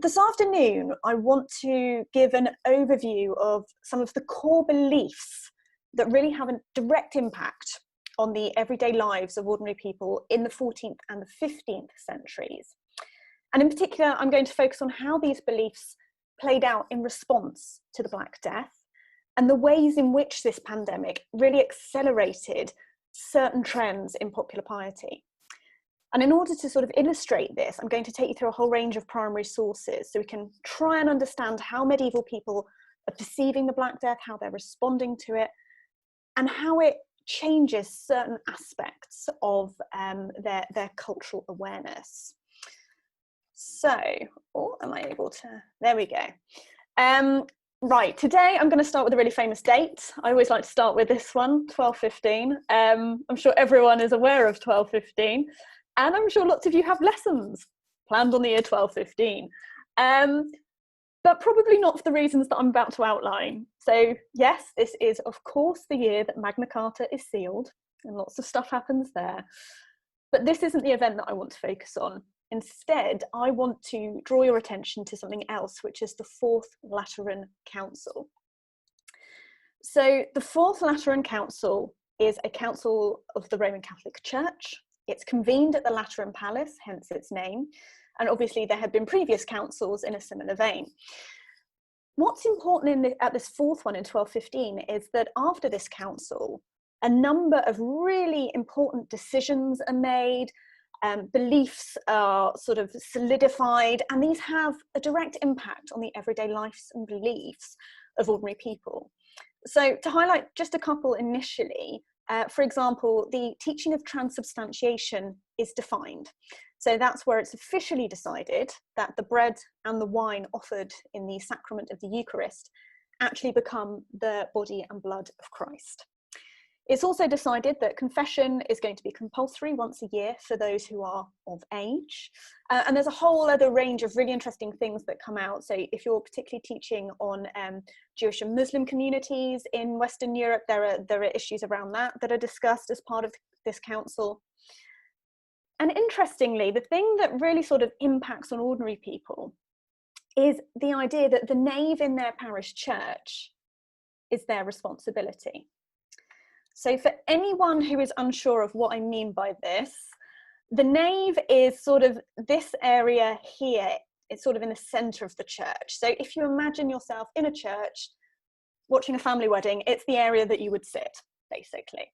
This afternoon, I want to give an overview of some of the core beliefs that really have a direct impact on the everyday lives of ordinary people in the 14th and the 15th centuries. And in particular, I'm going to focus on how these beliefs played out in response to the Black Death and the ways in which this pandemic really accelerated certain trends in popular piety. And in order to sort of illustrate this, I'm going to take you through a whole range of primary sources so we can try and understand how medieval people are perceiving the Black Death, how they're responding to it, and how it changes certain aspects of their cultural awareness. So, am I able to? There we go. Right, today I'm going to start with a really famous date. I always like to start with this one, 1215. I'm sure everyone is aware of 1215. And I'm sure lots of you have lessons planned on the year 1215, but probably not for the reasons that I'm about to outline. So yes, this is of course the year that Magna Carta is sealed and lots of stuff happens there. But this isn't the event that I want to focus on. Instead, I want to draw your attention to something else, which is the Fourth Lateran Council. So the Fourth Lateran Council is a council of the Roman Catholic Church. It's convened at the Lateran Palace, hence its name, and obviously there had been previous councils in a similar vein. What's important at this fourth one in 1215 is that after this council, a number of really important decisions are made, beliefs are sort of solidified, and these have a direct impact on the everyday lives and beliefs of ordinary people. So to highlight just a couple initially, for example, the teaching of transubstantiation is defined. So that's where it's officially decided that the bread and the wine offered in the sacrament of the Eucharist actually become the body and blood of Christ. It's also decided that confession is going to be compulsory once a year for those who are of age. And there's a whole other range of really interesting things that come out. So if you're particularly teaching on Jewish and Muslim communities in Western Europe, there are issues around that are discussed as part of this council. And interestingly, the thing that really sort of impacts on ordinary people is the idea that the nave in their parish church is their responsibility. So for anyone who is unsure of what I mean by this, the nave is sort of this area here. It's sort of in the centre of the church. So if you imagine yourself in a church watching a family wedding, it's the area that you would sit, basically.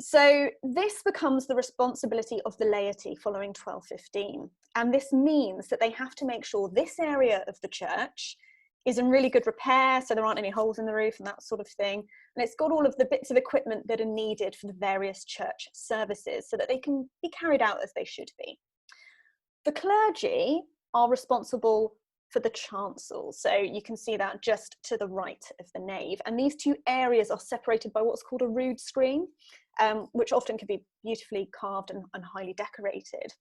So this becomes the responsibility of the laity following 1215. And this means that they have to make sure this area of the church is in really good repair, so there aren't any holes in the roof and that sort of thing. And it's got all of the bits of equipment that are needed for the various church services so that they can be carried out as they should be. The clergy are responsible for the chancel. So you can see that just to the right of the nave. And these two areas are separated by what's called a rood screen, which often can be beautifully carved and highly decorated.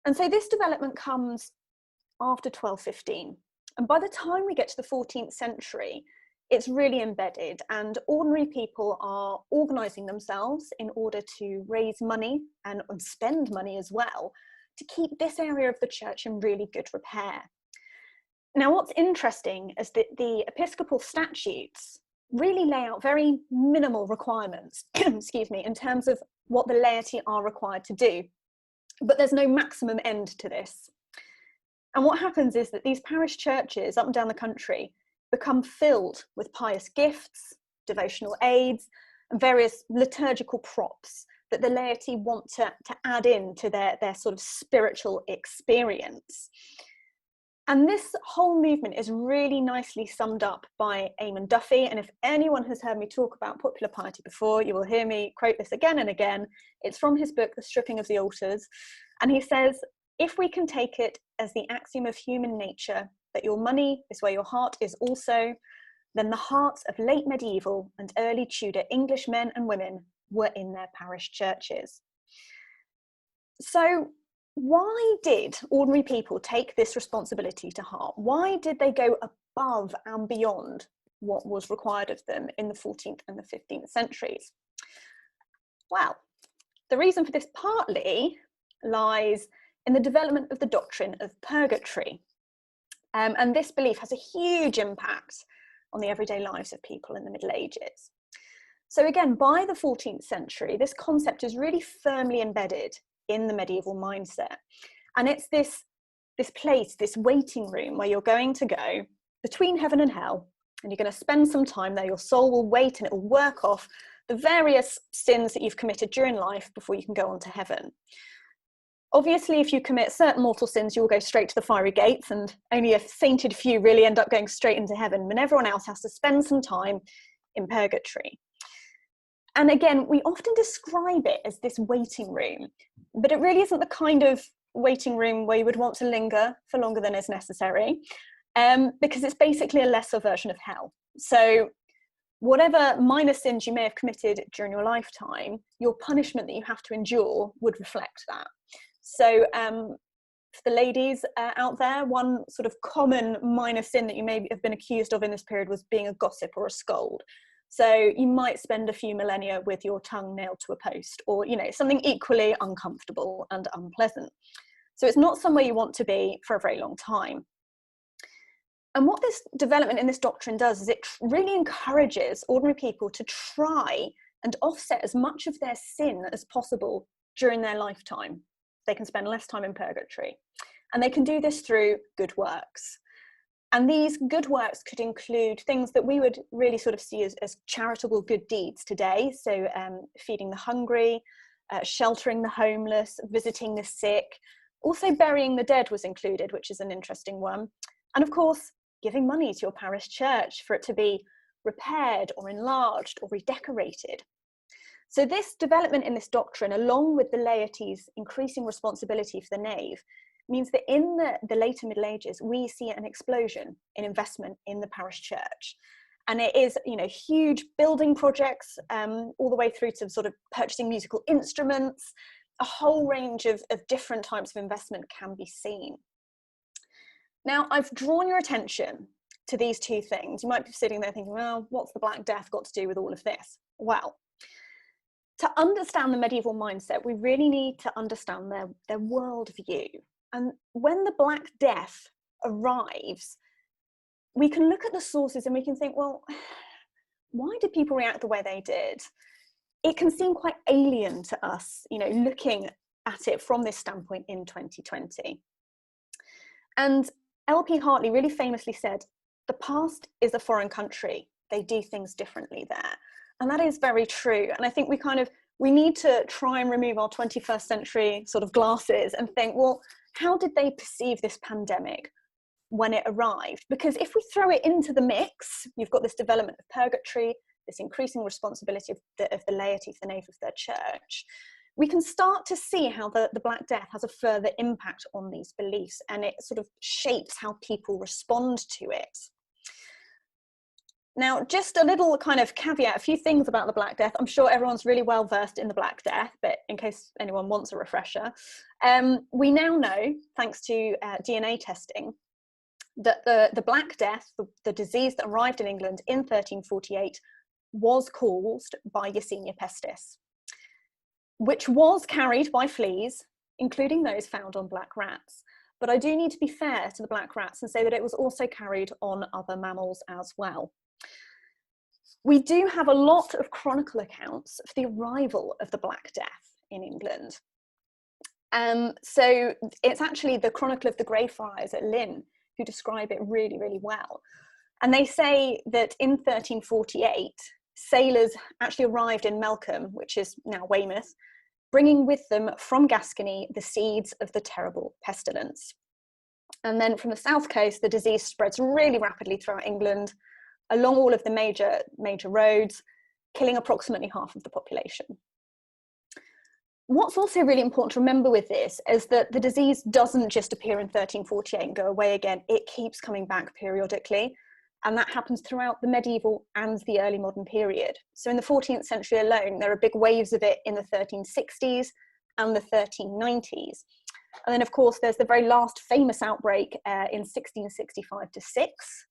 And so this development comes after 1215. And by the time we get to the 14th century, it's really embedded, and ordinary people are organising themselves in order to raise money and spend money as well to keep this area of the church in really good repair. Now, what's interesting is that the episcopal statutes really lay out very minimal requirements, excuse me, in terms of what the laity are required to do, but there's no maximum end to this. And what happens is that these parish churches up and down the country become filled with pious gifts, devotional aids, and various liturgical props that the laity want to add in to their sort of spiritual experience. And this whole movement is really nicely summed up by Eamon Duffy. And if anyone has heard me talk about popular piety before, you will hear me quote this again and again. It's from his book, The Stripping of the Altars. And he says, "If we can take it as the axiom of human nature that your money is where your heart is also, then the hearts of late medieval and early Tudor English men and women were in their parish churches." So why did ordinary people take this responsibility to heart? Why did they go above and beyond what was required of them in the 14th and the 15th centuries? Well, the reason for this partly lies in the development of the doctrine of purgatory. And this belief has a huge impact on the everyday lives of people in the Middle Ages. So again, by the 14th century, this concept is really firmly embedded in the medieval mindset. And it's this place, this waiting room where you're going to go between heaven and hell, and you're going to spend some time there. Your soul will wait and it will work off the various sins that you've committed during life before you can go on to heaven. Obviously, if you commit certain mortal sins, you will go straight to the fiery gates, and only a sainted few really end up going straight into heaven, and everyone else has to spend some time in purgatory. And again, we often describe it as this waiting room, but it really isn't the kind of waiting room where you would want to linger for longer than is necessary, because it's basically a lesser version of hell. So whatever minor sins you may have committed during your lifetime, your punishment that you have to endure would reflect that. So for the ladies out there, one sort of common minor sin that you may have been accused of in this period was being a gossip or a scold. So you might spend a few millennia with your tongue nailed to a post, or, you know, something equally uncomfortable and unpleasant. So it's not somewhere you want to be for a very long time. And what this development in this doctrine does is it really encourages ordinary people to try and offset as much of their sin as possible during their lifetime. They can spend less time in purgatory. And they can do this through good works. And these good works could include things that we would really sort of see as charitable good deeds today. So feeding the hungry, sheltering the homeless, visiting the sick. Also burying the dead was included, which is an interesting one. And of course, giving money to your parish church for it to be repaired or enlarged or redecorated. So this development in this doctrine, along with the laity's increasing responsibility for the nave, means that in the later Middle Ages, we see an explosion in investment in the parish church. And it is, you know, huge building projects, all the way through to sort of purchasing musical instruments. A whole range of different types of investment can be seen. Now, I've drawn your attention to these two things. You might be sitting there thinking, well, what's the Black Death got to do with all of this? Well, to understand the medieval mindset, we really need to understand their worldview. And when the Black Death arrives, we can look at the sources and we can think, well, why did people react the way they did? It can seem quite alien to us, you know, looking at it from this standpoint in 2020. And L.P. Hartley really famously said, the past is a foreign country. They do things differently there. And that is very true. And I think we need to try and remove our 21st century sort of glasses and think, well, how did they perceive this pandemic when it arrived? Because if we throw it into the mix, you've got this development of purgatory, this increasing responsibility of the laity for the nave of their church, we can start to see how the Black Death has a further impact on these beliefs, and it sort of shapes how people respond to it. Now, just a little kind of caveat, a few things about the Black Death. I'm sure everyone's really well versed in the Black Death, but in case anyone wants a refresher, we now know, thanks to DNA testing, that the Black Death, the disease that arrived in England in 1348, was caused by Yersinia pestis, which was carried by fleas, including those found on black rats. But I do need to be fair to the black rats and say that it was also carried on other mammals as well. We do have a lot of chronicle accounts of the arrival of the Black Death in England. So it's actually the Chronicle of the Greyfriars at Lynn who describe it really, really well. And they say that in 1348, sailors actually arrived in Melcombe, which is now Weymouth, bringing with them from Gascony the seeds of the terrible pestilence. And then from the south coast, the disease spreads really rapidly throughout England, along all of the major roads, killing approximately half of the population. What's also really important to remember with this is that the disease doesn't just appear in 1348 and go away again. It keeps coming back periodically, and that happens throughout the medieval and the early modern period. So in the 14th century alone, there are big waves of it in the 1360s and the 1390s. And then, of course, there's the very last famous outbreak in 1665 to 6.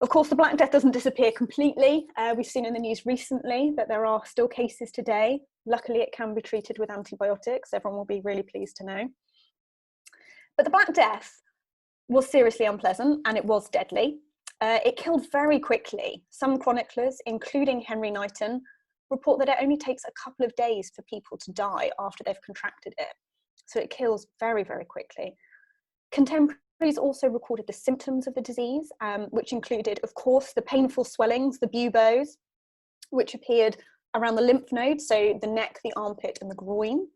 Of course, the Black Death doesn't disappear completely. We've seen in the news recently that there are still cases today. Luckily, it can be treated with antibiotics. Everyone will be really pleased to know. But the Black Death was seriously unpleasant and it was deadly. It killed very quickly. Some chroniclers, including Henry Knighton, report that it only takes a couple of days for people to die after they've contracted it. So it kills very, very quickly. Contemporaries also recorded the symptoms of the disease, which included, of course, the painful swellings, the buboes, which appeared around the lymph nodes, so the neck, the armpit, and the groin.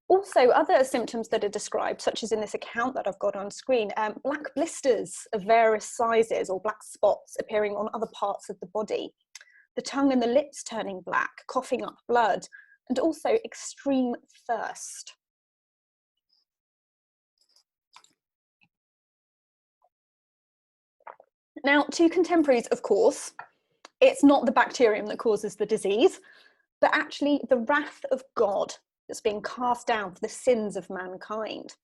Also, other symptoms that are described, such as in this account that I've got on screen, black blisters of various sizes or black spots appearing on other parts of the body, the tongue and the lips turning black, coughing up blood, and also extreme thirst. Now, to contemporaries, of course, it's not the bacterium that causes the disease, but actually the wrath of God that's being cast down for the sins of mankind.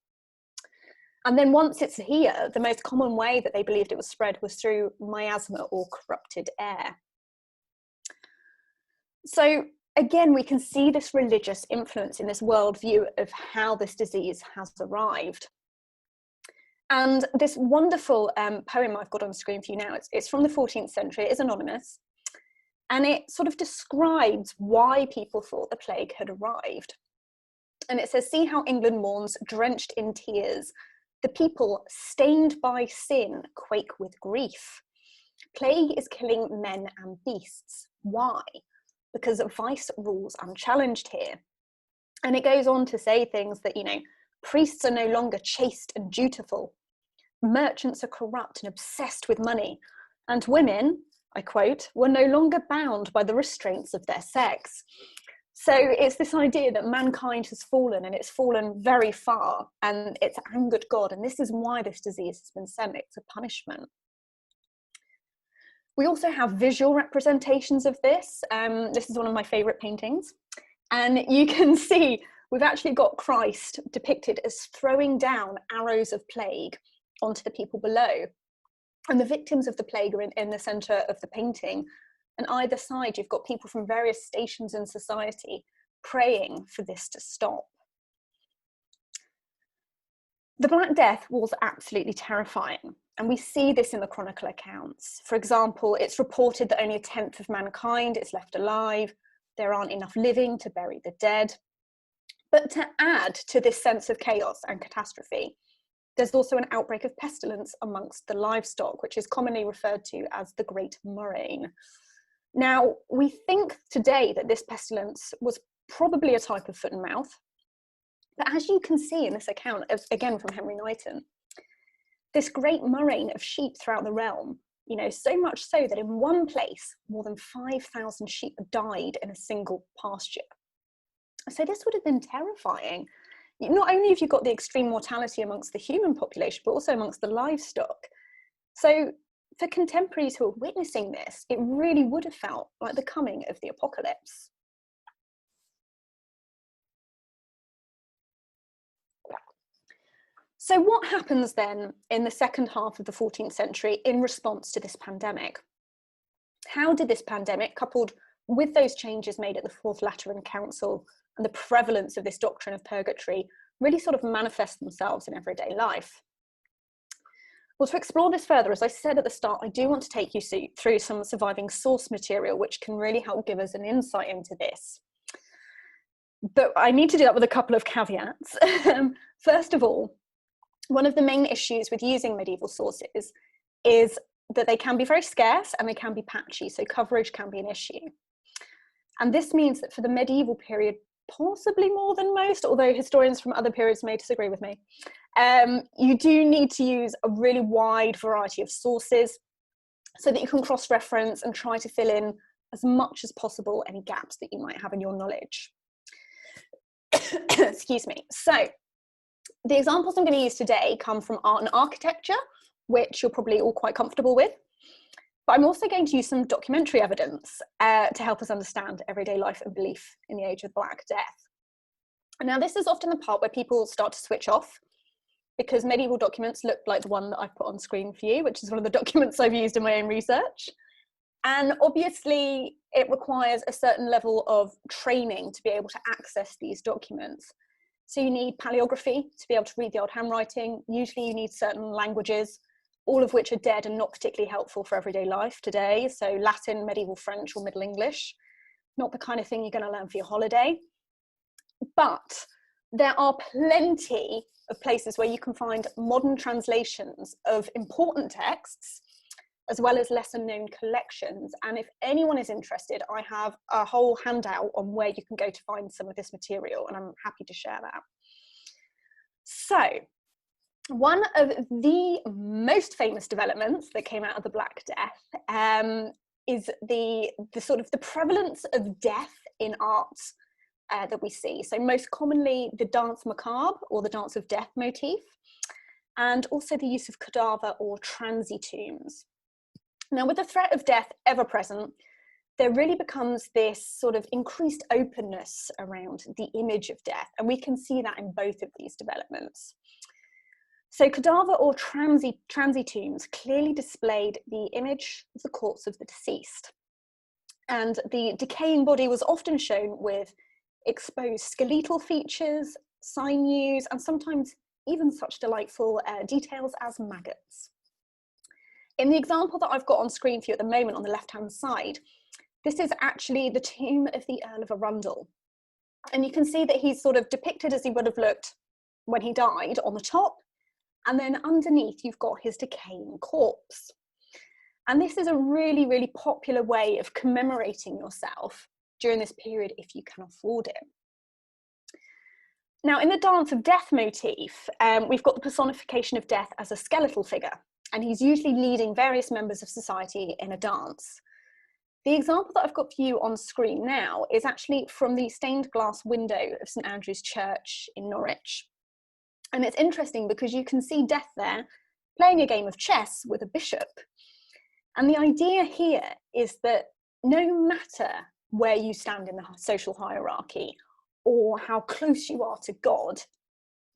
And then once it's here, the most common way that they believed it was spread was through miasma or corrupted air. So again, we can see this religious influence in this worldview of how this disease has arrived. And this wonderful poem I've got on screen for you now, it's from the 14th century, it is anonymous, and it sort of describes why people thought the plague had arrived. And it says, "See how England mourns, drenched in tears. The people, stained by sin, quake with grief. Plague is killing men and beasts. Why? Because vice rules unchallenged here." And it goes on to say things that, priests are no longer chaste and dutiful. Merchants are corrupt and obsessed with money. And women, I quote, were no longer bound by the restraints of their sex. So it's this idea that mankind has fallen, and it's fallen very far, and it's angered God. And this is why this disease has been sent. It's a punishment. We also have visual representations of this. This is one of my favourite paintings. And you can see we've actually got Christ depicted as throwing down arrows of plague onto the people below. And the victims of the plague are in the centre of the painting. And either side, you've got people from various stations in society praying for this to stop. The Black Death was absolutely terrifying, and we see this in the chronicle accounts. For example, it's reported that only a tenth of mankind is left alive. There aren't enough living to bury the dead. But to add to this sense of chaos and catastrophe, there's also an outbreak of pestilence amongst the livestock, which is commonly referred to as the Great Murrain. Now, we think today that this pestilence was probably a type of foot and mouth, but as you can see in this account, again from Henry Knighton, this great murrain of sheep throughout the realm, so much so that in one place, more than 5,000 sheep died in a single pasture. So this would have been terrifying. Not only have you got the extreme mortality amongst the human population, but also amongst the livestock. So for contemporaries who are witnessing this, it really would have felt like the coming of the apocalypse. So what happens then in the second half of the 14th century in response to this pandemic? How did this pandemic, coupled with those changes made at the Fourth Lateran Council and the prevalence of this doctrine of purgatory, really sort of manifest themselves in everyday life? Well, to explore this further, as I said at the start, I do want to take you through some surviving source material, which can really help give us an insight into this. But I need to do that with a couple of caveats. First of all, one of the main issues with using medieval sources is that they can be very scarce and they can be patchy, so coverage can be an issue. And this means that for the medieval period, possibly more than most, although historians from other periods may disagree with me, you do need to use a really wide variety of sources so that you can cross-reference and try to fill in as much as possible any gaps that you might have in your knowledge. Excuse me. So the examples I'm going to use today come from art and architecture, which you're probably all quite comfortable with. But I'm also going to use some documentary evidence to help us understand everyday life and belief in the age of the Black Death. And now this is often the part where people start to switch off, because medieval documents look like the one that I've put on screen for you, which is one of the documents I've used in my own research. And obviously it requires a certain level of training to be able to access these documents. So you need paleography to be able to read the old handwriting. Usually you need certain languages, all of which are dead and not particularly helpful for everyday life today. So Latin, medieval French, or Middle English, not the kind of thing you're going to learn for your holiday. But there are plenty of places where you can find modern translations of important texts, as well as lesser known collections. And if anyone is interested, I have a whole handout on where you can go to find some of this material, and I'm happy to share that. So, one of the most famous developments that came out of the Black Death is the sort of the prevalence of death in art that we see. So most commonly the dance macabre, or the dance of death motif, and also the use of cadaver or transy tombs. Now, with the threat of death ever present, there really becomes this sort of increased openness around the image of death, and we can see that in both of these developments. So cadaver or transy tombs clearly displayed the image of the corpse of the deceased, and the decaying body was often shown with exposed skeletal features, sinews, and sometimes even such delightful details as maggots. In the example that I've got on screen for you at the moment on the left-hand side, this is actually the tomb of the Earl of Arundel. And you can see that he's sort of depicted as he would have looked when he died on the top, and then underneath you've got his decaying corpse. And this is a really, really popular way of commemorating yourself during this period if you can afford it. Now, in the dance of death motif, we've got the personification of death as a skeletal figure, and he's usually leading various members of society in a dance. The example that I've got for you on screen now is actually from the stained glass window of St Andrew's Church in Norwich. And it's interesting because you can see death there playing a game of chess with a bishop. And the idea here is that no matter where you stand in the social hierarchy or how close you are to God,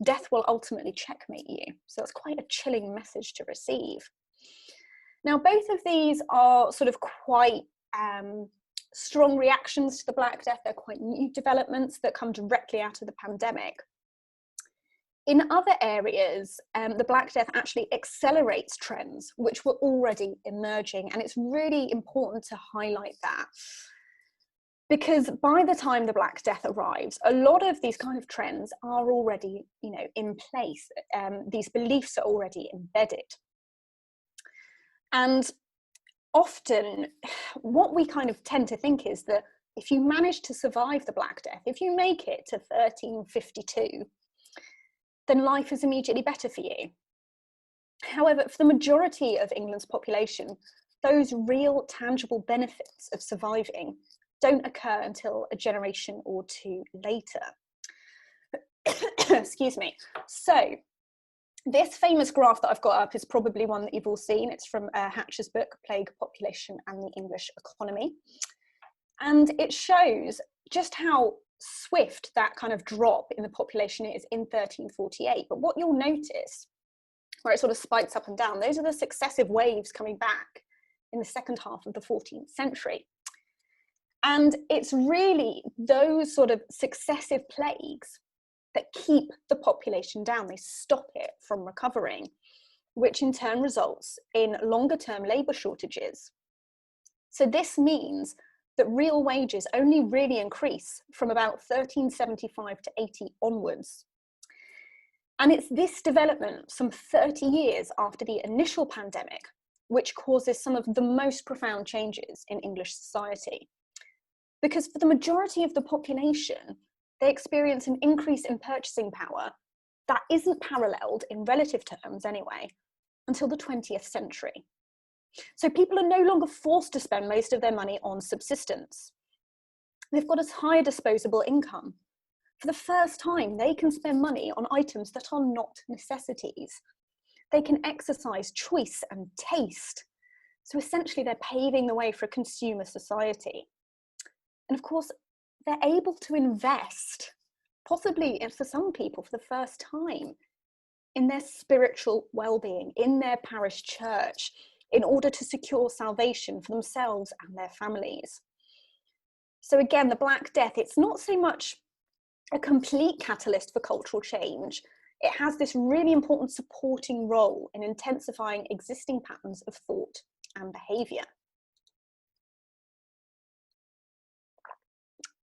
death will ultimately checkmate you. So it's quite a chilling message to receive. Now, both of these are sort of quite strong reactions to the Black Death. They're quite new developments that come directly out of the pandemic. In other areas, the Black Death actually accelerates trends which were already emerging, and it's really important to highlight that. Because by the time the Black Death arrives, a lot of these kind of trends are already, in place. These beliefs are already embedded. And often what we kind of tend to think is that if you manage to survive the Black Death, if you make it to 1352, then life is immediately better for you. However, for the majority of England's population, those real tangible benefits of surviving don't occur until a generation or two later. Excuse me. So this famous graph that I've got up is probably one that you've all seen. It's from Hatcher's book, Plague, Population and the English Economy. And it shows just how swift that kind of drop in the population is in 1348. But what you'll notice, where it sort of spikes up and down, those are the successive waves coming back in the second half of the 14th century. And it's really those sort of successive plagues that keep the population down. They stop it from recovering, which in turn results in longer term labour shortages. So this means that real wages only really increase from about 1375 to 80 onwards. And it's this development, some 30 years after the initial pandemic, which causes some of the most profound changes in English society. Because for the majority of the population, they experience an increase in purchasing power that isn't paralleled, in relative terms anyway, until the 20th century. So people are no longer forced to spend most of their money on subsistence. They've got a higher disposable income. For the first time, they can spend money on items that are not necessities. They can exercise choice and taste. So essentially, they're paving the way for a consumer society. And of course, they're able to invest, possibly for some people for the first time, in their spiritual well-being, in their parish church, in order to secure salvation for themselves and their families. So again, the Black Death, it's not so much a complete catalyst for cultural change, it has this really important supporting role in intensifying existing patterns of thought and behaviour.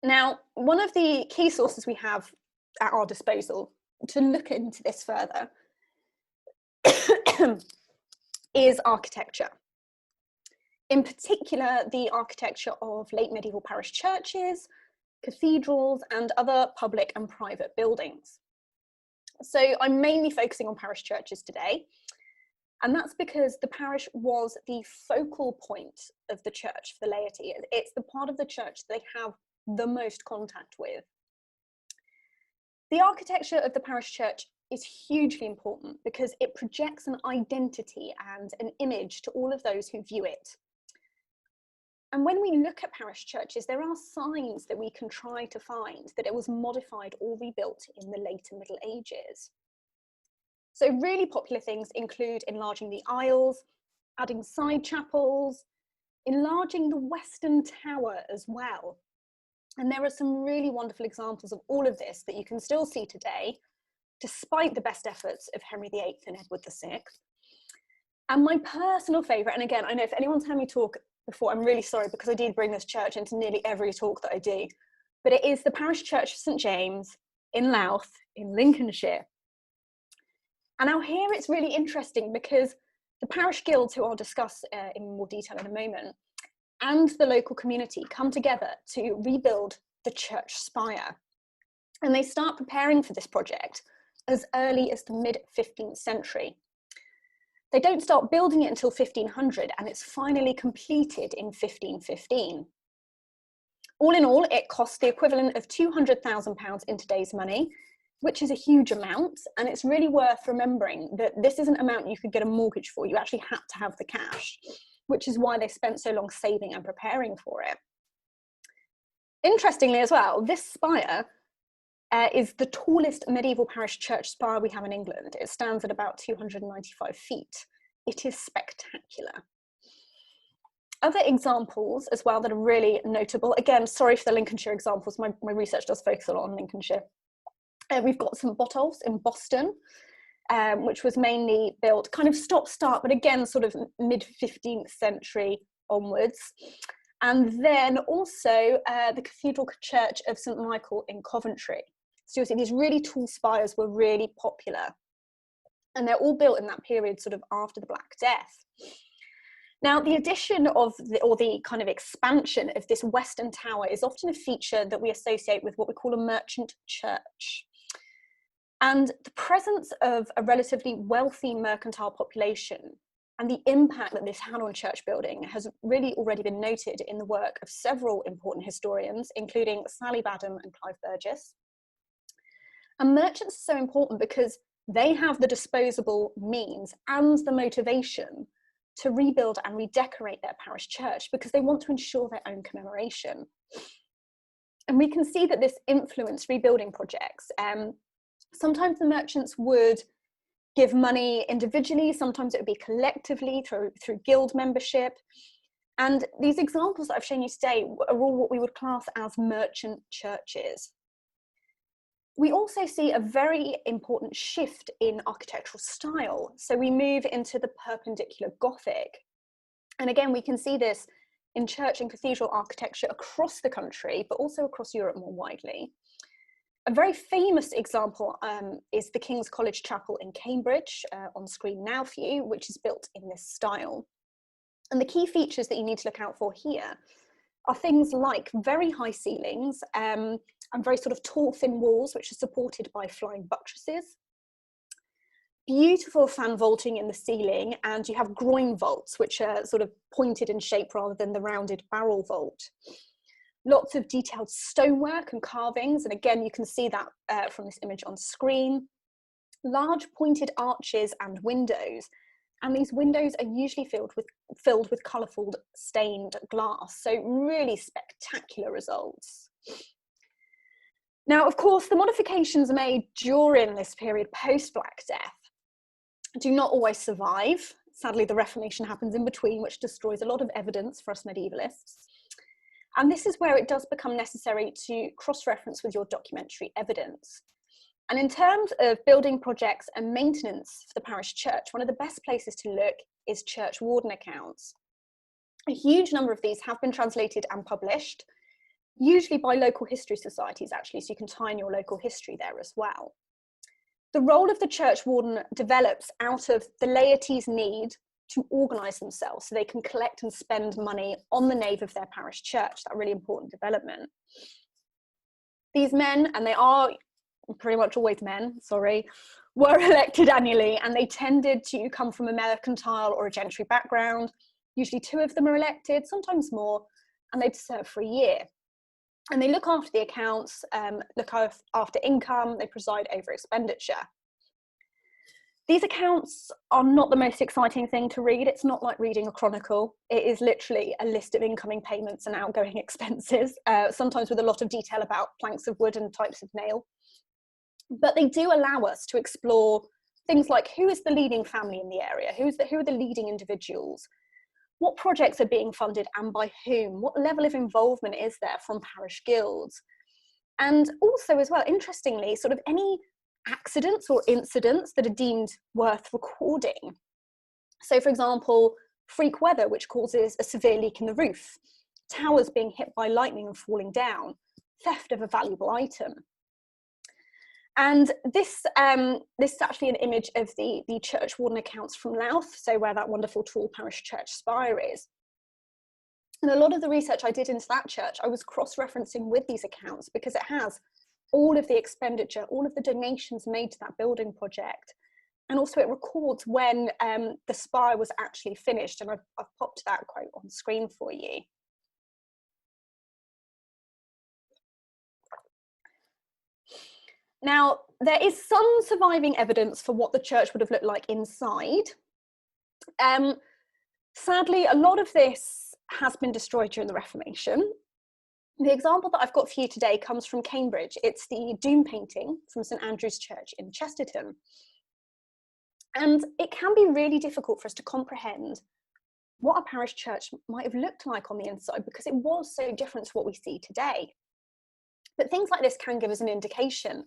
Now, one of the key sources we have at our disposal to look into this further is architecture. In particular, the architecture of late medieval parish churches, cathedrals, and other public and private buildings. So I'm mainly focusing on parish churches today, and that's because the parish was the focal point of the church for the laity. It's the part of the church they have the most contact with. The architecture of the parish church is hugely important because it projects an identity and an image to all of those who view it. And when we look at parish churches, there are signs that we can try to find that it was modified or rebuilt in the later Middle Ages. So really popular things include enlarging the aisles, adding side chapels, enlarging the western tower as well. And there are some really wonderful examples of all of this that you can still see today, despite the best efforts of Henry VIII and Edward VI. And my personal favourite, and again, I know if anyone's heard me talk before, I'm really sorry because I did bring this church into nearly every talk that I do, but it is the parish church of St James in Louth in Lincolnshire. And now here it's really interesting because the parish guilds, who I'll discuss in more detail in a moment, and the local community come together to rebuild the church spire. And they start preparing for this project as early as the mid-15th century. They don't start building it until 1500, and it's finally completed in 1515. All in all, it cost the equivalent of £200,000 in today's money, which is a huge amount, and it's really worth remembering that this isn't an amount you could get a mortgage for. You actually had to have the cash, which is why they spent so long saving and preparing for it. Interestingly as well, this spire is the tallest medieval parish church spire we have in England. It stands at about 295 feet. It is spectacular. Other examples as well that are really notable, again, sorry for the Lincolnshire examples, my research does focus a lot on Lincolnshire. We've got St Botolph's in Boston, which was mainly built kind of stop-start, but again, sort of mid-15th century onwards. And then also the Cathedral Church of St Michael in Coventry. So you'll see these really tall spires were really popular. And they're all built in that period sort of after the Black Death. Now, the addition of, or the kind of expansion of this western tower is often a feature that we associate with what we call a merchant church. And the presence of a relatively wealthy mercantile population and the impact that this had on church building has really already been noted in the work of several important historians, including Sally Badham and Clive Burgess. And merchants are so important because they have the disposable means and the motivation to rebuild and redecorate their parish church because they want to ensure their own commemoration. And we can see that this influenced rebuilding projects. Sometimes the merchants would give money individually, sometimes it would be collectively through guild membership. And these examples that I've shown you today are all what we would class as merchant churches. We also see a very important shift in architectural style. So we move into the perpendicular Gothic. And again, we can see this in church and cathedral architecture across the country, but also across Europe more widely. A very famous example is the King's College Chapel in Cambridge, on screen now for you, which is built in this style. And the key features that you need to look out for here are things like very high ceilings and very sort of tall, thin walls, which are supported by flying buttresses. Beautiful fan vaulting in the ceiling, and you have groin vaults, which are sort of pointed in shape rather than the rounded barrel vault. Lots of detailed stonework and carvings, and again, you can see that from this image on screen. Large pointed arches and windows, and these windows are usually filled with colourful stained glass, so really spectacular results. Now, of course, the modifications made during this period post-Black Death do not always survive. Sadly, the Reformation happens in between, which destroys a lot of evidence for us medievalists. And this is where it does become necessary to cross-reference with your documentary evidence. And in terms of building projects and maintenance for the parish church, one of the best places to look is church warden accounts. A huge number of these have been translated and published, usually by local history societies actually, so you can tie in your local history there as well. The role of the church warden develops out of the laity's need to organise themselves so they can collect and spend money on the nave of their parish church, that really important development. These men, and they are pretty much always men, were elected annually, and they tended to come from a mercantile or a gentry background. Usually 2 of them are elected, sometimes more, and they'd serve for a year. And they look after the accounts, look after income, they preside over expenditure. These accounts are not the most exciting thing to read. It's not like reading a chronicle. It is literally a list of incoming payments and outgoing expenses, sometimes with a lot of detail about planks of wood and types of nail. But they do allow us to explore things like who is the leading family in the area, who are the leading individuals, what projects are being funded and by whom, what level of involvement is there from parish guilds. And also as well, interestingly, sort of any accidents or incidents that are deemed worth recording. So for example, freak weather, which causes a severe leak in the roof, towers being hit by lightning and falling down, theft of a valuable item. And this is actually an image of the church warden accounts from Louth, so where that wonderful tall parish church spire is. And a lot of the research I did into that church, I was cross-referencing with these accounts because it has all of the expenditure, all of the donations made to that building project. And also it records when the spire was actually finished. And I've popped that quote on screen for you. Now, there is some surviving evidence for what the church would have looked like inside. Sadly, a lot of this has been destroyed during the Reformation. The example that I've got for you today comes from Cambridge. It's the Doom painting from St Andrew's Church in Chesterton. And it can be really difficult for us to comprehend what a parish church might have looked like on the inside because it was so different to what we see today. But things like this can give us an indication.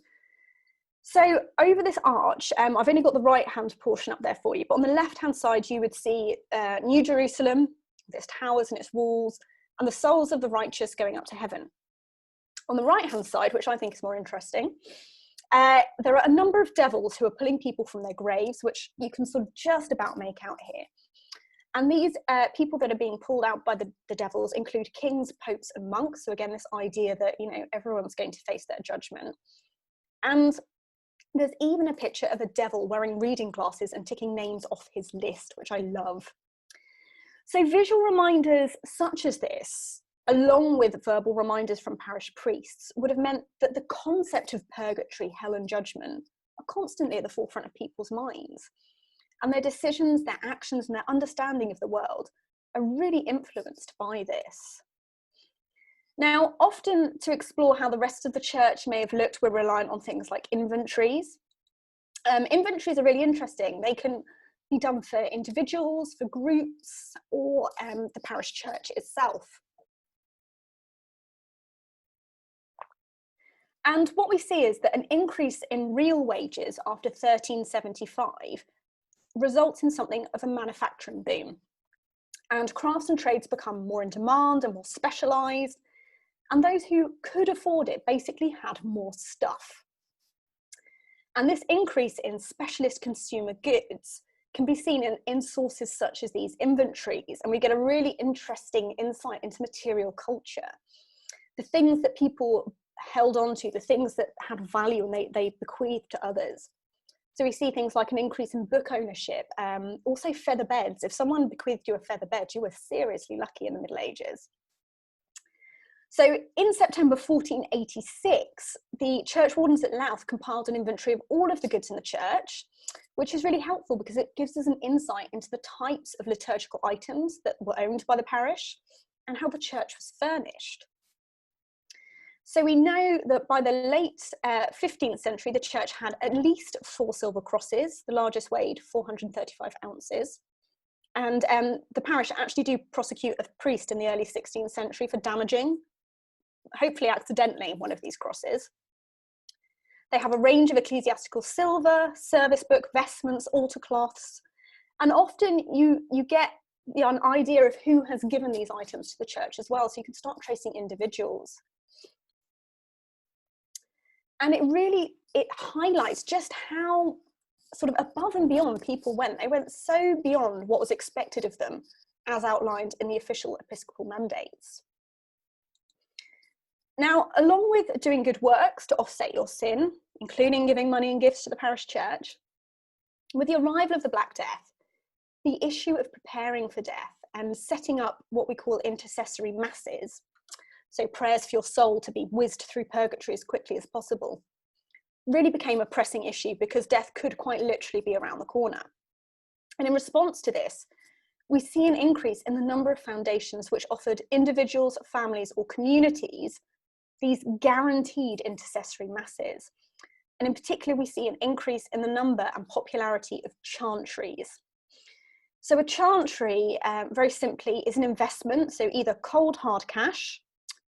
So over this arch, I've only got the right-hand portion up there for you, but on the left-hand side, you would see New Jerusalem, its towers and its walls, and the souls of the righteous going up to heaven. On the right-hand side, which I think is more interesting, there are a number of devils who are pulling people from their graves, which you can sort of just about make out here. And these people that are being pulled out by the devils include kings, popes, and monks. So again, this idea that, you know, everyone's going to face their judgment. And there's even a picture of a devil wearing reading glasses and ticking names off his list, which I love. So visual reminders such as this, along with verbal reminders from parish priests, would have meant that the concept of purgatory, hell and judgment are constantly at the forefront of people's minds. And their decisions, their actions and their understanding of the world are really influenced by this. Now, often to explore how the rest of the church may have looked, we're reliant on things like inventories. Inventories are really interesting. They can be done for individuals, for groups, or the parish church itself. And what we see is that an increase in real wages after 1375 results in something of a manufacturing boom. And crafts and trades become more in demand and more specialised. And those who could afford it basically had more stuff. And this increase in specialist consumer goods can be seen in sources such as these inventories. And we get a really interesting insight into material culture. The things that people held on to, the things that had value and they bequeathed to others. So we see things like an increase in book ownership, also feather beds. If someone bequeathed you a feather bed, you were seriously lucky in the Middle Ages. So in September 1486, the church wardens at Louth compiled an inventory of all of the goods in the church, which is really helpful because it gives us an insight into the types of liturgical items that were owned by the parish and how the church was furnished. So we know that by the late 15th century, the church had at least 4 silver crosses. The largest weighed 435 ounces. And the parish actually do prosecute a priest in the early 16th century for damaging, hopefully accidentally, one of these crosses. They have a range of ecclesiastical silver, service book, vestments, altar cloths, and often you get an idea of who has given these items to the church as well, so you can start tracing individuals. And it highlights just how sort of above and beyond people went. They went so beyond what was expected of them, as outlined in the official episcopal mandates. Now, along with doing good works to offset your sin, including giving money and gifts to the parish church, with the arrival of the Black Death, the issue of preparing for death and setting up what we call intercessory masses, so prayers for your soul to be whizzed through purgatory as quickly as possible, really became a pressing issue because death could quite literally be around the corner. And in response to this, we see an increase in the number of foundations which offered individuals, families, or communities these guaranteed intercessory masses. And in particular, we see an increase in the number and popularity of chantries. So a chantry, very simply, is an investment, so either cold hard cash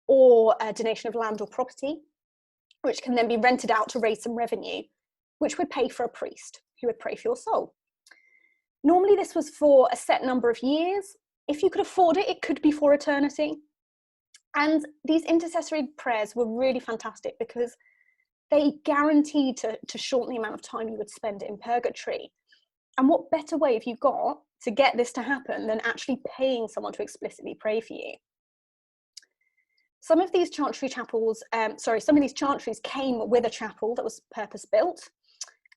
or a donation of land or property, which can then be rented out to raise some revenue, which would pay for a priest who would pray for your soul. Normally this was for a set number of years. If you could afford it, it could be for eternity. And these intercessory prayers were really fantastic because they guaranteed to shorten the amount of time you would spend in purgatory. And what better way have you got to get this to happen than actually paying someone to explicitly pray for you? Some of these chantries came with a chapel that was purpose-built.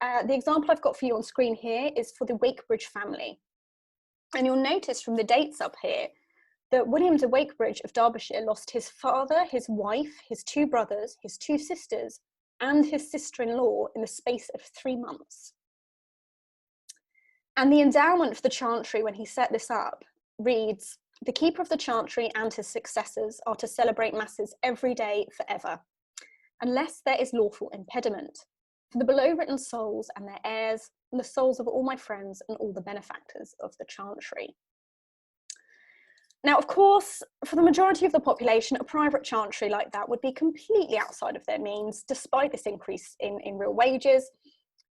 The example I've got for you on screen here is for the Wakebridge family. And you'll notice from the dates up here that William de Wakebridge of Derbyshire lost his father, his wife, his two brothers, his two sisters, and his sister-in-law in the space of 3 months. And the endowment for the chantry when he set this up reads, "The keeper of the chantry and his successors are to celebrate masses every day forever, unless there is lawful impediment, for the below written souls and their heirs, and the souls of all my friends and all the benefactors of the chantry." Now, of course, for the majority of the population, a private chantry like that would be completely outside of their means, despite this increase in real wages,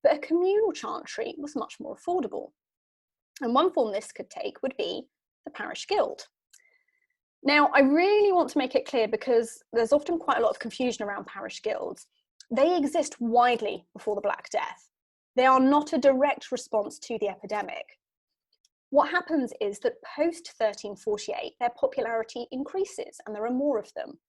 but a communal chantry was much more affordable. And one form this could take would be the parish guild. Now, I really want to make it clear because there's often quite a lot of confusion around parish guilds. They exist widely before the Black Death. They are not a direct response to the epidemic. What happens is that post 1348, their popularity increases and there are more of them.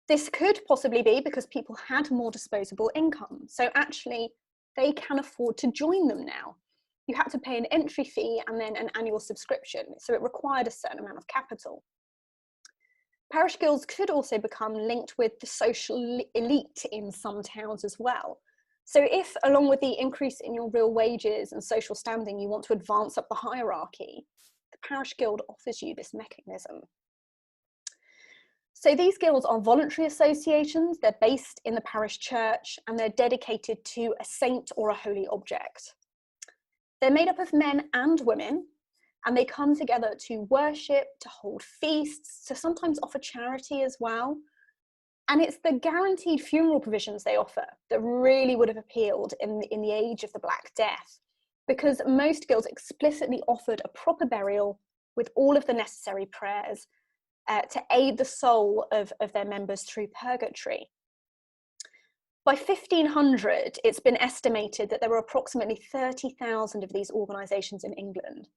This could possibly be because people had more disposable income. So actually, they can afford to join them now. You had to pay an entry fee and then an annual subscription, so it required a certain amount of capital. Parish guilds could also become linked with the social elite in some towns as well. So if, along with the increase in your real wages and social standing, you want to advance up the hierarchy, the parish guild offers you this mechanism. So these guilds are voluntary associations, they're based in the parish church, and they're dedicated to a saint or a holy object. They're made up of men and women, and they come together to worship, to hold feasts, to sometimes offer charity as well. And it's the guaranteed funeral provisions they offer that really would have appealed in the age of the Black Death, because most guilds explicitly offered a proper burial with all of the necessary prayers to aid the soul of their members through purgatory. By 1500, it's been estimated that there were approximately 30,000 of these organisations in England.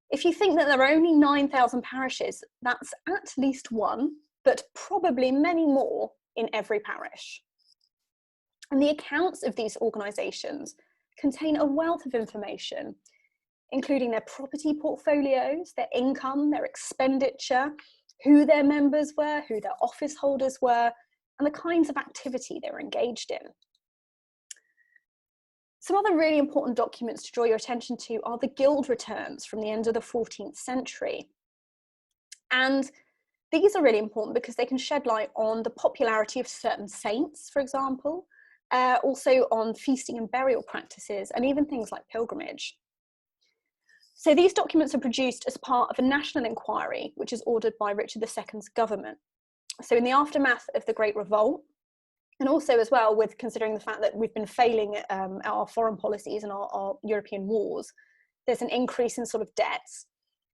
If you think that there are only 9,000 parishes, that's at least one, but probably many more in every parish. And the accounts of these organisations contain a wealth of information, including their property portfolios, their income, their expenditure, who their members were, who their office holders were, and the kinds of activity they were engaged in. Some other really important documents to draw your attention to are the guild returns from the end of the 14th century. And these are really important because they can shed light on the popularity of certain saints, for example, also on feasting and burial practices, and even things like pilgrimage. So these documents are produced as part of a national inquiry, which is ordered by Richard II's government. So in the aftermath of the Great Revolt, and also as well with considering the fact that we've been failing our foreign policies and our European wars, there's an increase in sort of debts.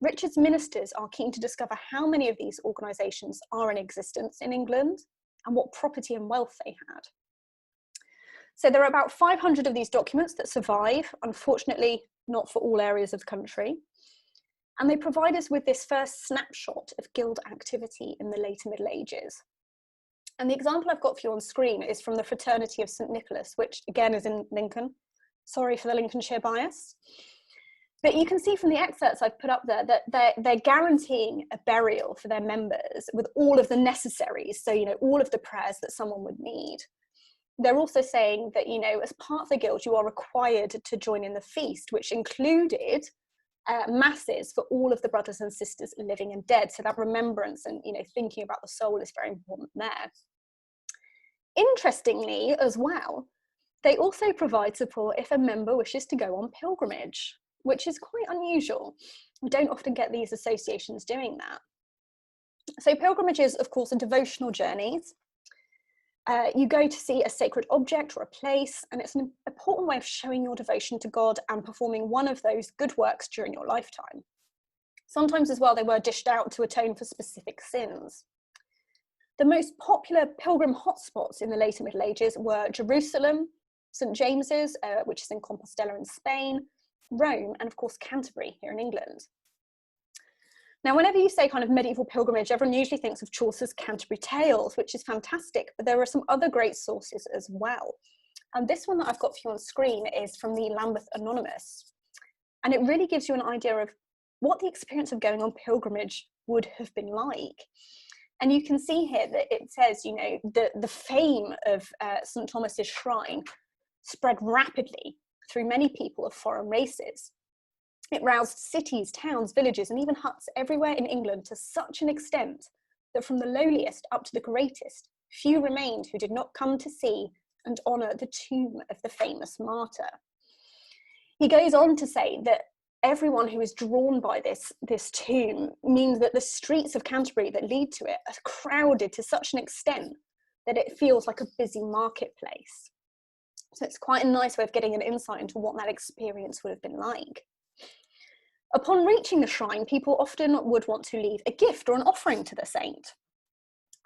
Richard's ministers are keen to discover how many of these organisations are in existence in England and what property and wealth they had. So there are about 500 of these documents that survive, unfortunately not for all areas of the country. And they provide us with this first snapshot of guild activity in the later Middle Ages. And the example I've got for you on screen is from the Fraternity of St. Nicholas, which again is in Lincoln. Sorry for the Lincolnshire bias. But you can see from the excerpts I've put up there that they're guaranteeing a burial for their members with all of the necessaries. So, all of the prayers that someone would need. They're also saying that, as part of the guild, you are required to join in the feast, which included masses for all of the brothers and sisters living and dead. So that remembrance and, thinking about the soul is very important there. Interestingly, as well, they also provide support if a member wishes to go on pilgrimage, which is quite unusual. We don't often get these associations doing that. So pilgrimages, of course, are devotional journeys. You go to see a sacred object or a place, and it's an important way of showing your devotion to God and performing one of those good works during your lifetime. Sometimes as well, they were dished out to atone for specific sins. The most popular pilgrim hotspots in the later Middle Ages were Jerusalem, St. James's, which is in Compostela in Spain, Rome, and of course Canterbury here in England. Now, whenever you say kind of medieval pilgrimage, everyone usually thinks of Chaucer's Canterbury Tales, which is fantastic, but there are some other great sources as well. And this one that I've got for you on screen is from the Lambeth Anonymous. And it really gives you an idea of what the experience of going on pilgrimage would have been like. And you can see here that it says, the fame of St. Thomas's shrine spread rapidly through many people of foreign races. It roused cities, towns, villages, and even huts everywhere in England to such an extent that from the lowliest up to the greatest, few remained who did not come to see and honour the tomb of the famous martyr. He goes on to say that everyone who is drawn by this tomb means that the streets of Canterbury that lead to it are crowded to such an extent that it feels like a busy marketplace. So it's quite a nice way of getting an insight into what that experience would have been like. Upon reaching the shrine, people often would want to leave a gift or an offering to the saint.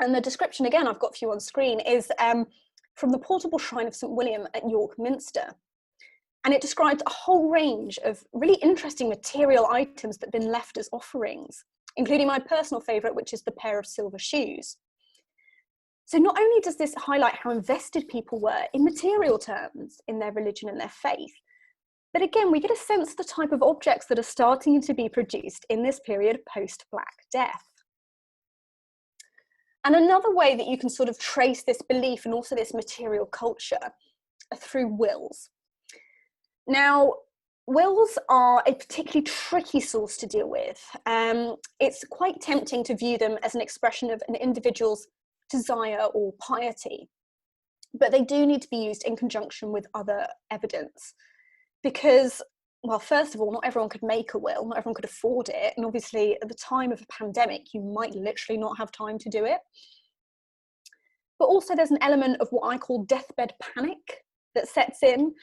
And the description, again, I've got for you on screen, is from the portable shrine of St. William at York Minster. And it describes a whole range of really interesting material items that have been left as offerings, including my personal favourite, which is the pair of silver shoes. So not only does this highlight how invested people were in material terms in their religion and their faith, but again, we get a sense of the type of objects that are starting to be produced in this period post-Black Death. And another way that you can sort of trace this belief and also this material culture are through wills. Now, wills are a particularly tricky source to deal with. It's quite tempting to view them as an expression of an individual's desire or piety, but they do need to be used in conjunction with other evidence. Because, well, first of all, not everyone could make a will, not everyone could afford it. And obviously, at the time of a pandemic, you might literally not have time to do it. But also there's an element of what I call deathbed panic that sets in.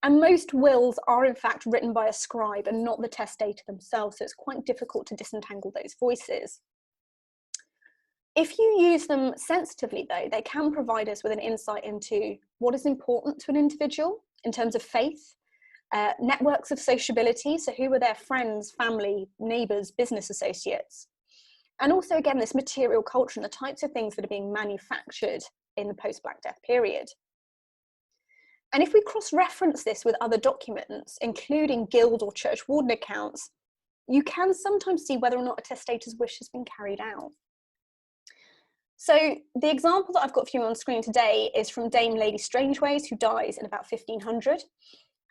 And most wills are in fact written by a scribe and not the testator themselves. So it's quite difficult to disentangle those voices. If you use them sensitively, though, they can provide us with an insight into what is important to an individual in terms of faith, networks of sociability, so who were their friends, family, neighbours, business associates, and also again this material culture and the types of things that are being manufactured in the post-Black Death period. And if we cross-reference this with other documents, including guild or church warden accounts, you can sometimes see whether or not a testator's wish has been carried out. So the example that I've got for you on screen today is from Dame Lady Strangeways, who dies in about 1500.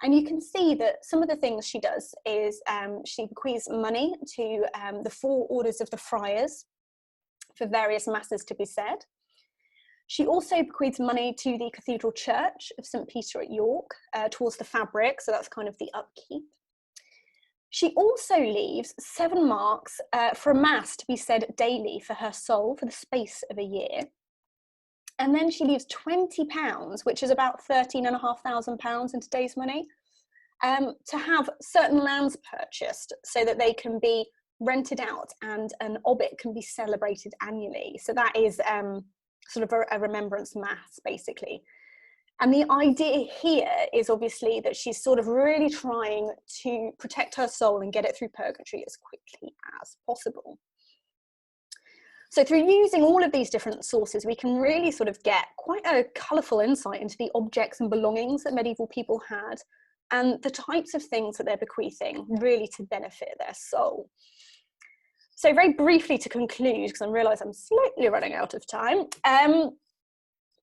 And you can see that some of the things she does is she bequeaths money to the 4 orders of the friars for various masses to be said. She also bequeaths money to the Cathedral Church of St. Peter at York towards the fabric, so that's kind of the upkeep. She also leaves 7 marks for a mass to be said daily for her soul for the space of a year. And then she leaves £20, which is about £13,500 in today's money, to have certain lands purchased so that they can be rented out and an obit can be celebrated annually. So that is sort of a remembrance mass, basically. And the idea here is obviously that she's sort of really trying to protect her soul and get it through purgatory as quickly as possible. So through using all of these different sources, we can really sort of get quite a colourful insight into the objects and belongings that medieval people had and the types of things that they're bequeathing really to benefit their soul. So very briefly to conclude, because I realise I'm slightly running out of time,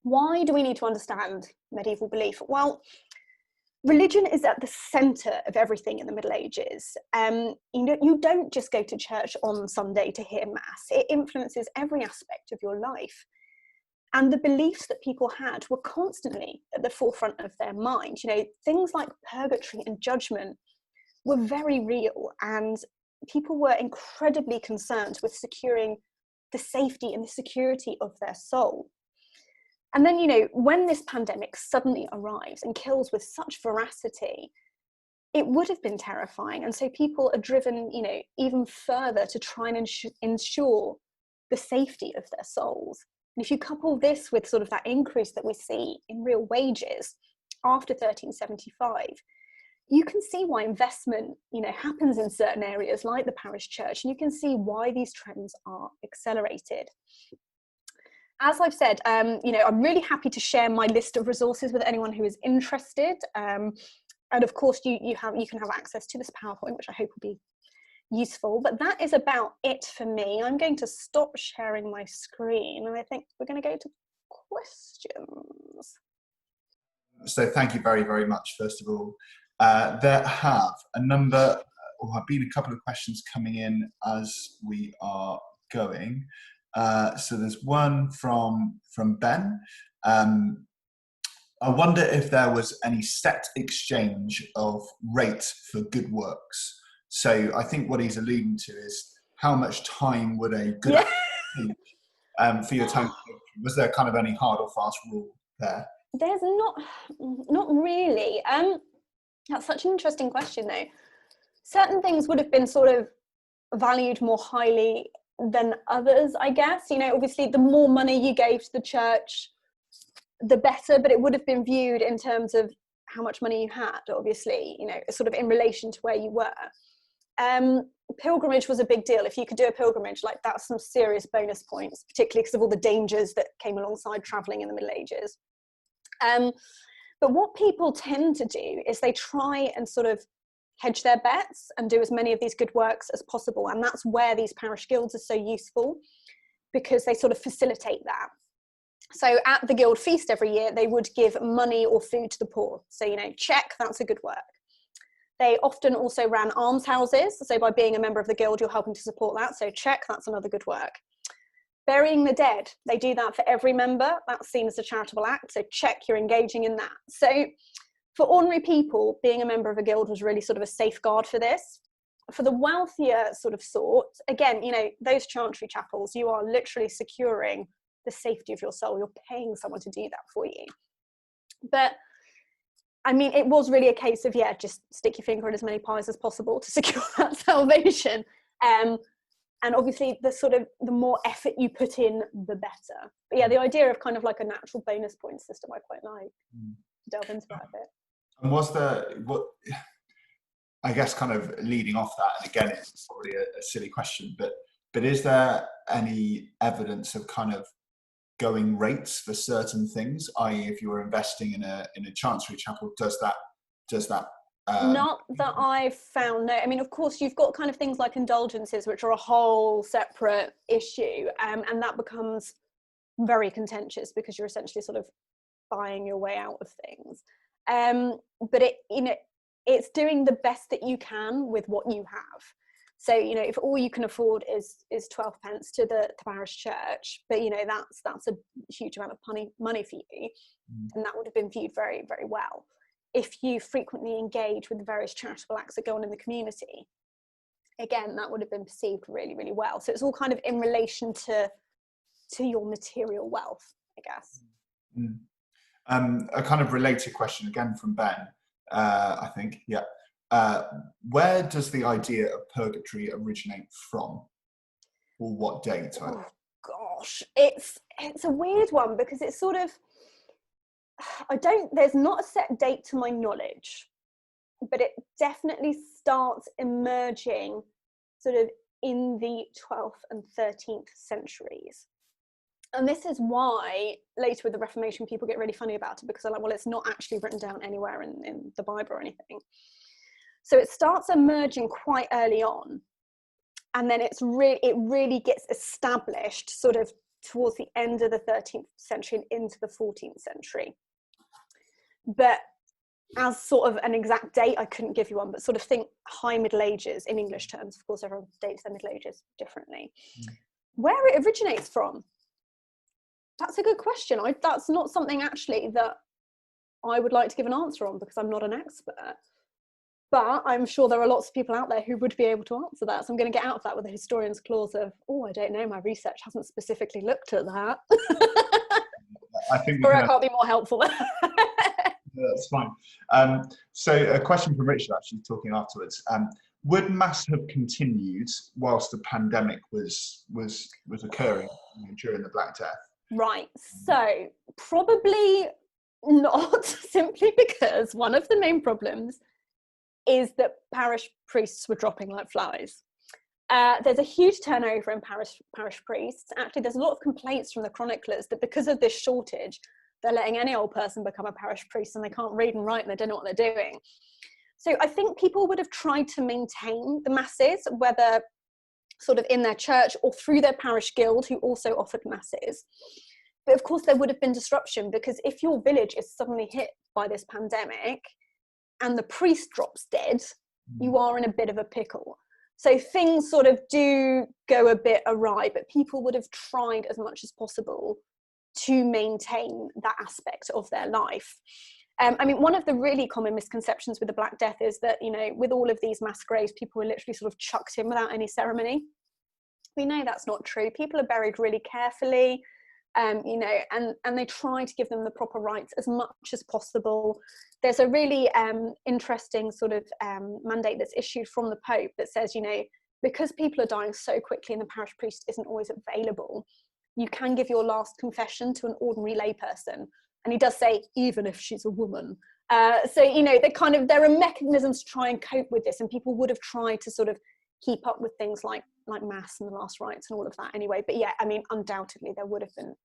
why do we need to understand medieval belief? Well, religion is at the centre of everything in the Middle Ages. You don't just go to church on Sunday to hear mass. It influences every aspect of your life. And the beliefs that people had were constantly at the forefront of their mind. Things like purgatory and judgment were very real, and people were incredibly concerned with securing the safety and the security of their soul. And then, when this pandemic suddenly arrives and kills with such veracity, it would have been terrifying. And so people are driven, even further to try and ensure the safety of their souls. And if you couple this with sort of that increase that we see in real wages after 1375, you can see why investment, happens in certain areas like the parish church, and you can see why these trends are accelerated. As I've said, I'm really happy to share my list of resources with anyone who is interested. And of course, you can have access to this PowerPoint, which I hope will be useful. But that is about it for me. I'm going to stop sharing my screen, and I think we're going to go to questions. So thank you very, very much, first of all. There have been a couple of questions coming in as we are going. So there's one from Ben. I wonder if there was any set exchange of rate for good works. So I think what he's alluding to is how much time would a good act take for your time? Was there kind of any hard or fast rule there? There's not really. That's such an interesting question, though. Certain things would have been sort of valued more highly than others, I guess. Obviously the more money you gave to the church, the better, but it would have been viewed in terms of how much money you had, obviously, sort of in relation to where you were. Pilgrimage was a big deal. If you could do a pilgrimage, that's some serious bonus points, particularly because of all the dangers that came alongside travelling in the Middle Ages. But what people tend to do is they try and sort of hedge their bets and do as many of these good works as possible. And that's where these parish guilds are so useful, because they sort of facilitate that. So at the guild feast every year, they would give money or food to the poor. So, check, that's a good work. They often also ran almshouses. So by being a member of the guild, you're helping to support that. So check, that's another good work. Burying the dead, they do that for every member. That's seen as a charitable act. So check, you're engaging in that. So for ordinary people, being a member of a guild was really sort of a safeguard for this. For the wealthier sort, again, those chantry chapels, you are literally securing the safety of your soul. You're paying someone to do that for you. But I mean, it was really a case of, just stick your finger in as many pies as possible to secure that salvation. And obviously the more effort you put in, the better. But the idea of kind of like a natural bonus point system, I quite like. Delve into that a bit. And was there, I guess kind of leading off that, and again, it's probably a silly question, but is there any evidence of kind of going rates for certain things, i.e. if you were investing in a chancery chapel, does that not that I've found, no. I mean, of course, you've got kind of things like indulgences, which are a whole separate issue, and that becomes very contentious because you're essentially sort of buying your way out of things. But it's doing the best that you can with what you have. So, if all you can afford is 12 pence to the parish church, but, that's a huge amount of money for you, and that would have been viewed very, very well. If you frequently engage with the various charitable acts that go on in the community, again, that would have been perceived really, really well. So it's all kind of in relation to your material wealth, I guess. A kind of related question again from Ben, I think. Yeah. Where does the idea of purgatory originate from, or what date? Oh gosh, it's a weird one, because it's sort of, there's not a set date to my knowledge, but it definitely starts emerging sort of in the 12th and 13th centuries. And this is why later with the Reformation, people get really funny about it, because they're like, well, it's not actually written down anywhere in the Bible or anything. So it starts emerging quite early on. And then it really gets established sort of towards the end of the 13th century and into the 14th century. But as sort of an exact date, I couldn't give you one, but sort of think high Middle Ages in English terms. Of course, everyone dates their Middle Ages differently. Where it originates from, that's a good question. That's not something actually that I would like to give an answer on, because I'm not an expert. But I'm sure there are lots of people out there who would be able to answer that. So I'm going to get out of that with a historian's clause of, oh, I don't know, my research hasn't specifically looked at that. I think I can't be more helpful. That's fine. So a question from Richard, actually, talking afterwards. Would Mass have continued whilst the pandemic was occurring, during the Black Death? Right. So probably not, simply because one of the main problems is that parish priests were dropping like flies. There's a huge turnover in parish priests. Actually, there's a lot of complaints from the chroniclers that because of this shortage, they're letting any old person become a parish priest, and they can't read and write and they don't know what they're doing. So I think people would have tried to maintain the masses, whether sort of in their church or through their parish guild, who also offered masses. But of course, there would have been disruption, because if your village is suddenly hit by this pandemic and the priest drops dead, you are in a bit of a pickle. So things sort of do go a bit awry, but people would have tried as much as possible to maintain that aspect of their life. I mean, one of the really common misconceptions with the Black Death is that, with all of these mass graves, people were literally sort of chucked in without any ceremony. We know that's not true. People are buried really carefully, and they try to give them the proper rites as much as possible. There's a really interesting sort of mandate that's issued from the Pope that says, because people are dying so quickly and the parish priest isn't always available, you can give your last confession to an ordinary layperson. And he does say, even if she's a woman. So, there are mechanisms to try and cope with this, and people would have tried to sort of keep up with things like mass and the last rites and all of that anyway. But yeah, I mean, undoubtedly there would have been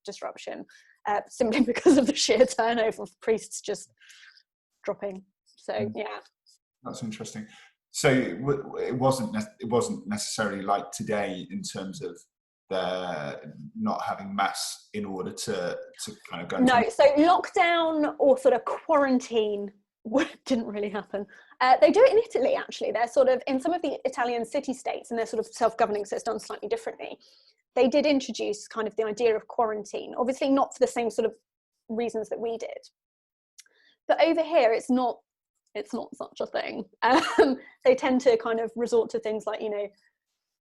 disruption, simply because of the sheer turnover of priests just dropping. So yeah. That's interesting. So it wasn't necessarily like today in terms of they're not having mass in order to kind of go. No, so lockdown or sort of quarantine didn't really happen. They do it in Italy, actually. They're sort of in some of the Italian city-states, and they're sort of self-governing, so it's done slightly differently. They did introduce kind of the idea of quarantine, obviously not for the same sort of reasons that we did. But over here, it's not such a thing. They tend to kind of resort to things like,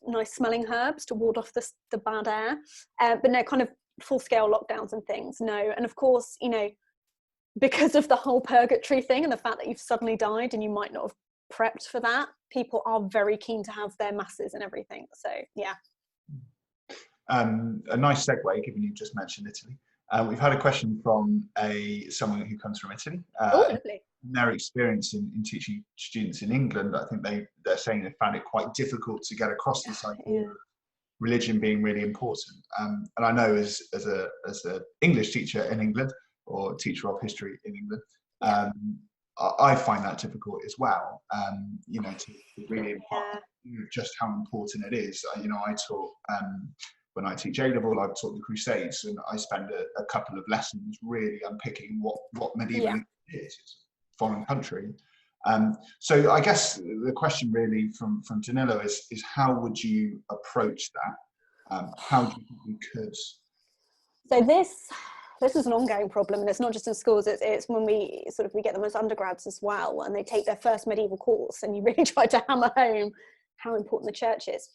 nice smelling herbs to ward off the bad air, but no kind of full-scale lockdowns and things, no. And of course, because of the whole purgatory thing and the fact that you've suddenly died and you might not have prepped for that, people are very keen to have their masses and everything. So yeah. A nice segue, given you just mentioned Italy. We've had a question from someone who comes from Italy. Lovely. Their experience in teaching students in England, I think they're saying they found it quite difficult to get across this idea of religion being really important. And I know as a English teacher in England, or teacher of history in England, I find that difficult as well. To really impart just how important it is. I taught when I teach A-level, I've taught the Crusades, and I spend a couple of lessons really unpicking what medieval is. It's a foreign country. So I guess the question really from Danilo is how would you approach that? How do you think we could? So this is an ongoing problem, and it's not just in schools, it's when we get them as undergrads as well, and they take their first medieval course, and you really try to hammer home how important the church is.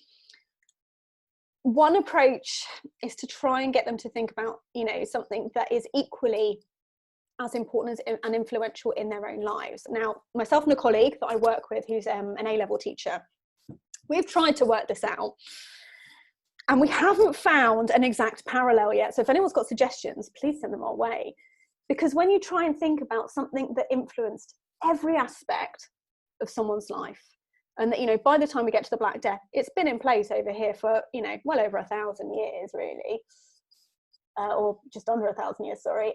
One approach is to try and get them to think about, you know, something that is equally as important as, and influential in their own lives. Now, myself and a colleague that I work with, who's an A-level teacher, we've tried to work this out, and we haven't found an exact parallel yet. So if anyone's got suggestions, please send them our way. Because when you try and think about something that influenced every aspect of someone's life, and that, you know, by the time we get to the Black Death, it's been in place over here for, you know, well over 1,000 years, really, or just under 1,000 years, sorry.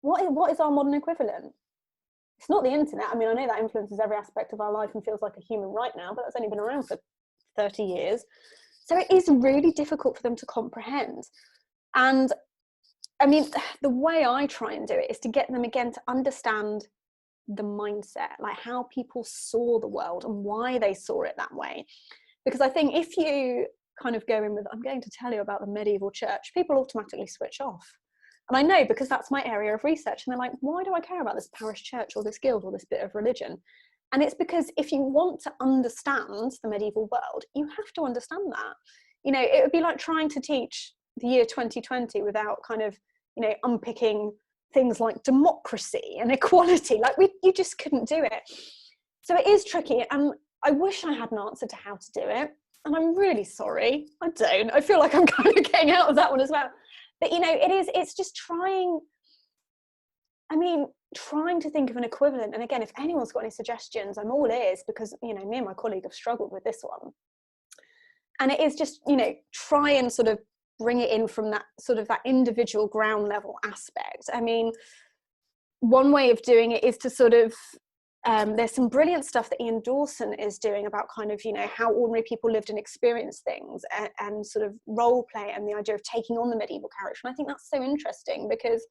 What is our modern equivalent? It's not the internet. I mean, I know that influences every aspect of our life and feels like a human right now, but that's only been around for 30 years. So it is really difficult for them to comprehend. And I mean, the way I try and do it is to get them again to understand the mindset, like how people saw the world and why they saw it that way. Because I think if you kind of go in with, I'm going to tell you about the medieval church, people automatically switch off. And I know, because that's my area of research, and they're like, why do I care about this parish church or this guild or this bit of religion? And it's because if you want to understand the medieval world, you have to understand that. You know, it would be like trying to teach the year 2020 without kind of, you know, unpicking things like democracy and equality. Like you just couldn't do it. So it is tricky, and I wish I had an answer to how to do it. And I'm really sorry, I don't. I feel like I'm kind of getting out of that one as well. But, you know, it's just trying to think of an equivalent. And again, if anyone's got any suggestions, I'm all ears, because, you know, me and my colleague have struggled with this one. And it is just, you know, try and sort of bring it in from that sort of that individual ground level aspect. I mean, one way of doing it is to sort of, there's some brilliant stuff that Ian Dawson is doing about kind of, you know, how ordinary people lived and experienced things, and sort of role play and the idea of taking on the medieval character. And I think that's so interesting, because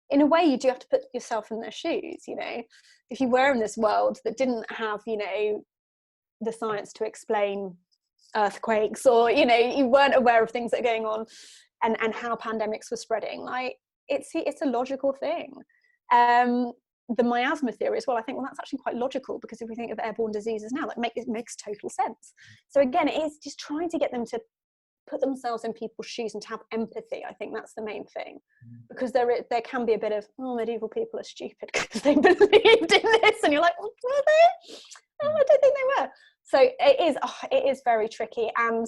in a way you do have to put yourself in their shoes. You know, if you were in this world that didn't have, you know, the science to explain earthquakes, or, you know, you weren't aware of things that are going on and how pandemics were spreading, like it's a logical thing. The miasma theory as well, I think, well, that's actually quite logical, because if we think of airborne diseases now, it makes total sense. So again, it is just trying to get them to put themselves in people's shoes and to have empathy. I think that's the main thing, because there can be a bit of, oh, medieval people are stupid because they believed in this, and you're like, well, were they? Oh, I don't think they were. So it is very tricky, and,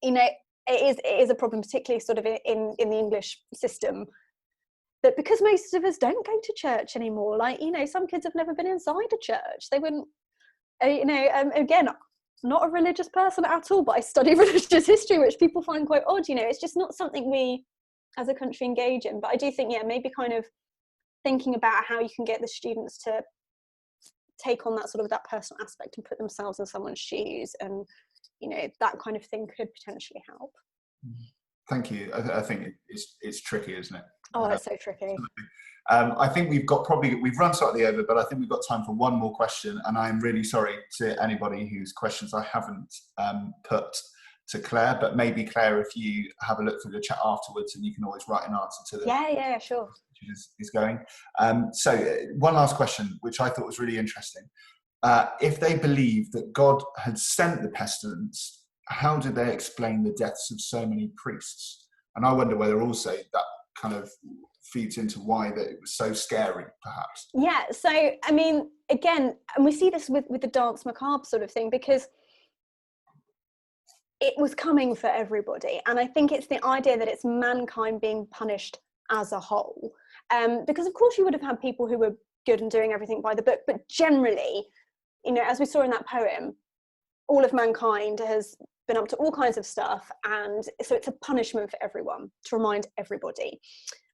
you know, it is a problem, particularly sort of in the English system, that because most of us don't go to church anymore, like, you know, some kids have never been inside a church. They wouldn't, you know, again, not a religious person at all, but I study religious history, which people find quite odd. You know, it's just not something we as a country engage in. But I do think, yeah, maybe kind of thinking about how you can get the students to take on that sort of that personal aspect and put themselves in someone's shoes, and, you know, that kind of thing could potentially help. Thank you. I think it's tricky, isn't it? Oh, it's so tricky. I think we've run slightly over, but I think we've got time for one more question, and I'm really sorry to anybody whose questions I haven't put to Claire, but maybe, Claire, if you have a look through the chat afterwards, and you can always write an answer to them. Yeah, sure. Is going. So one last question, which I thought was really interesting. If they believe that God had sent the pestilence, how did they explain the deaths of so many priests? And I wonder whether also that kind of feeds into why that it was so scary, perhaps. Yeah, so, I mean, again, and we see this with the Dance Macabre sort of thing, because it was coming for everybody. And I think it's the idea that it's mankind being punished as a whole. Because, of course, you would have had people who were good and doing everything by the book, but generally, you know, as we saw in that poem, all of mankind has been up to all kinds of stuff, and so it's a punishment for everyone, to remind everybody.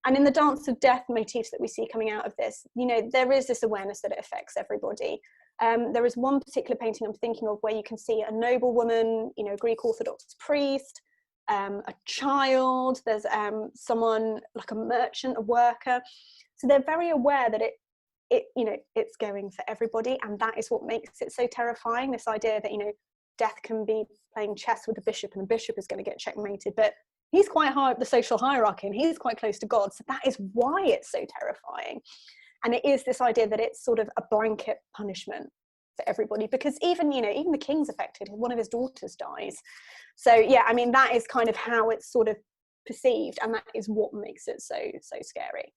And in the Dance of Death motifs that we see coming out of this, you know, there is this awareness that it affects everybody. There is one particular painting I'm thinking of where you can see a noblewoman, you know, Greek Orthodox priest, a child, there's someone like a merchant, a worker. So they're very aware that it you know, it's going for everybody, and that is what makes it so terrifying, this idea that, you know, death can be playing chess with the bishop, and the bishop is going to get checkmated, but he's quite high up the social hierarchy, and he's quite close to God. So that is why it's so terrifying. And it is this idea that it's sort of a blanket punishment for everybody, because even the king's affected. One of his daughters dies. So yeah, I mean, that is kind of how it's sort of perceived, and that is what makes it so scary.